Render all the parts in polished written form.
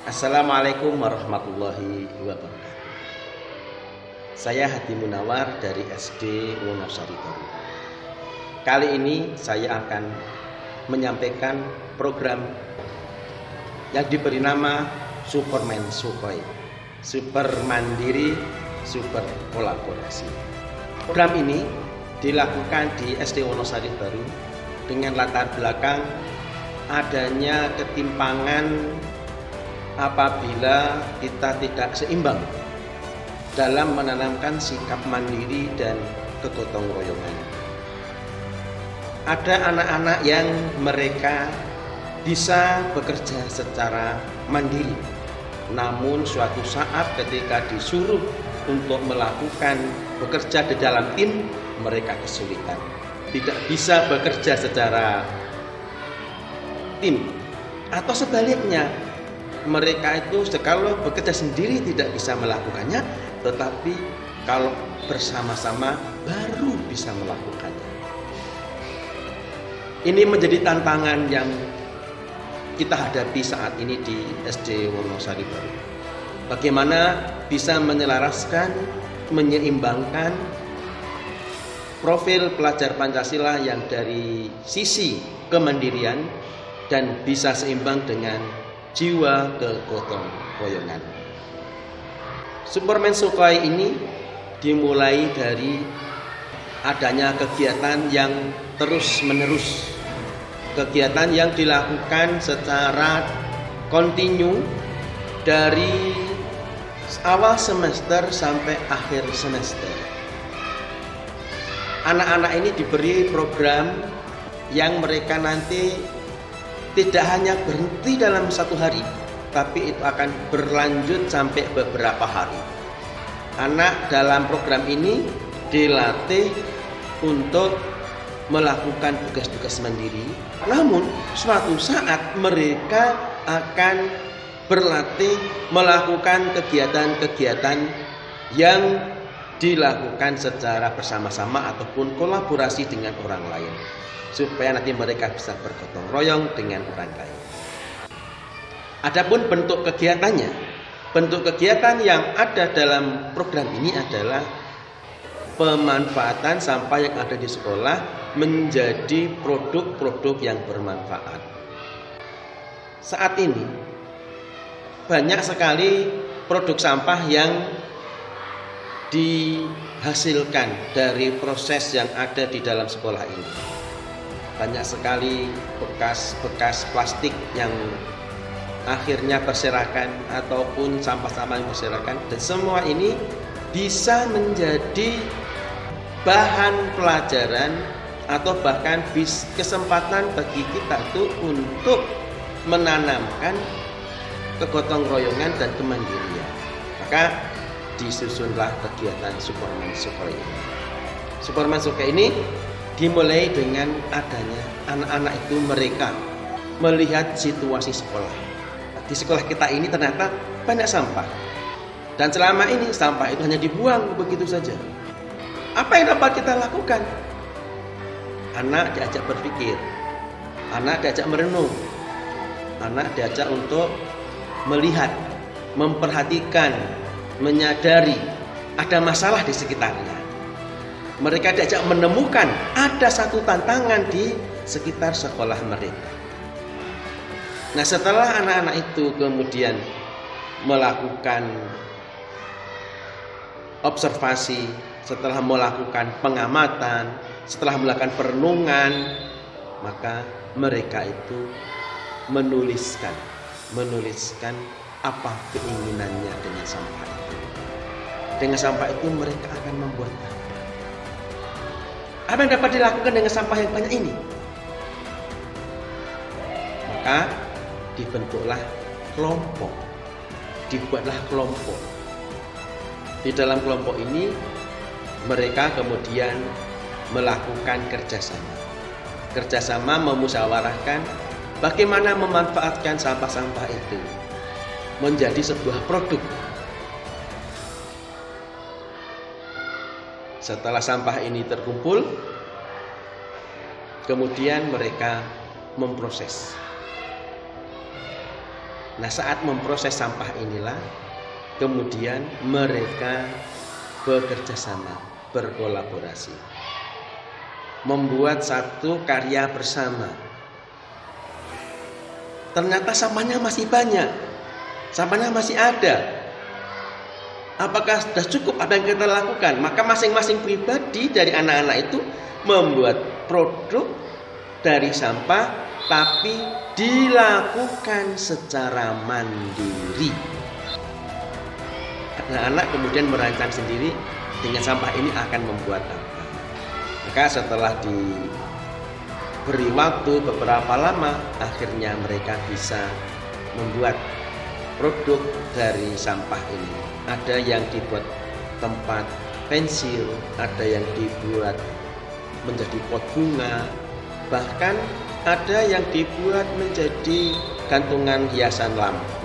Assalamualaikum warahmatullahi wabarakatuh. Saya Hadi Munawar dari SD Wonosari Baru. Kali ini saya akan menyampaikan program yang diberi nama Superman Sukhoi, Super Mandiri, Super Kolaborasi. Program ini dilakukan di SD Wonosari Baru dengan latar belakang adanya ketimpangan apabila kita tidak seimbang dalam menanamkan sikap mandiri dan kegotong royongan. Ada anak-anak yang mereka bisa bekerja secara mandiri, namun suatu saat ketika disuruh untuk melakukan bekerja di dalam tim, mereka kesulitan. Tidak bisa bekerja secara tim, atau sebaliknya, mereka itu kalau bekerja sendiri tidak bisa melakukannya, tetapi kalau bersama-sama baru bisa melakukannya. Ini menjadi tantangan yang kita hadapi saat ini di SD Wonosari Baru. Bagaimana bisa menyelaraskan, menyeimbangkan profil pelajar Pancasila yang dari sisi kemandirian dan bisa seimbang dengan jiwa kegotong royongan. Superman Sukhoi ini dimulai dari adanya kegiatan yang terus-menerus, kegiatan yang dilakukan secara kontinu dari awal semester sampai akhir semester. Anak-anak ini diberi program yang mereka nanti tidak hanya berhenti dalam satu hari, tapi itu akan berlanjut sampai beberapa hari. Anak dalam program ini dilatih untuk melakukan tugas-tugas mandiri, namun suatu saat mereka akan berlatih melakukan kegiatan-kegiatan yang dilakukan secara bersama-sama ataupun kolaborasi dengan orang lain, supaya nanti mereka bisa bergotong royong dengan orang lain. Adapun bentuk kegiatan yang ada dalam program ini adalah pemanfaatan sampah yang ada di sekolah menjadi produk-produk yang bermanfaat. Saat ini banyak sekali produk sampah yang dihasilkan dari proses yang ada di dalam sekolah ini. Banyak sekali bekas-bekas plastik yang akhirnya berserakan ataupun sampah-sampah yang berserakan, dan semua ini bisa menjadi bahan pelajaran atau bahkan kesempatan bagi kita itu untuk menanamkan kegotong royongan dan kemandirian. Maka disusunlah kegiatan Superman Sukhoi ini. Superman Sukhoi ini dimulai dengan adanya anak-anak itu mereka melihat situasi sekolah. Di sekolah kita ini ternyata banyak sampah, dan selama ini sampah itu hanya dibuang begitu saja. Apa yang dapat kita lakukan? Anak diajak berpikir, anak diajak merenung, anak diajak untuk melihat, memperhatikan, menyadari ada masalah di sekitarnya. Mereka diajak menemukan ada satu tantangan di sekitar sekolah mereka. Nah, setelah anak-anak itu kemudian melakukan observasi, setelah melakukan pengamatan, setelah melakukan perenungan, maka mereka itu menuliskan apa keinginannya dengan sampah itu. Dengan sampah itu mereka akan membuat apa yang dapat dilakukan dengan sampah yang banyak ini? Maka dibentuklah kelompok, dibuatlah kelompok. Di dalam kelompok ini mereka kemudian melakukan kerjasama memusyawarahkan bagaimana memanfaatkan sampah-sampah itu menjadi sebuah produk. Setelah sampah ini terkumpul, kemudian mereka memproses. Nah, saat memproses sampah inilah kemudian mereka bekerja sama, berkolaborasi, membuat satu karya bersama. Ternyata sampahnya masih banyak, sampahnya masih ada. Apakah sudah cukup apa yang kita lakukan? Maka masing-masing pribadi dari anak-anak itu membuat produk dari sampah, tapi dilakukan secara mandiri. Anak-anak kemudian merancang sendiri dengan sampah ini akan membuat apa. Maka setelah diberi waktu beberapa lama, akhirnya mereka bisa membuat produk dari sampah ini. Ada yang dibuat tempat pensil, ada yang dibuat menjadi pot bunga, bahkan ada yang dibuat menjadi gantungan hiasan lampu.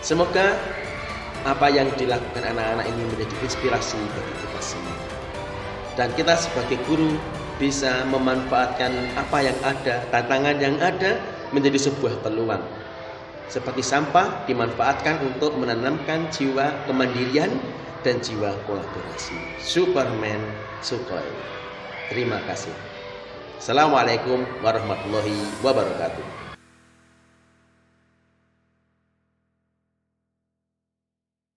Semoga apa yang dilakukan anak-anak ini menjadi inspirasi bagi kita semua. Dan kita sebagai guru bisa memanfaatkan apa yang ada, tantangan yang ada menjadi sebuah peluang. Seperti sampah dimanfaatkan untuk menanamkan jiwa kemandirian dan jiwa kolaborasi. Superman Sukhoi. Terima kasih. Assalamualaikum warahmatullahi wabarakatuh.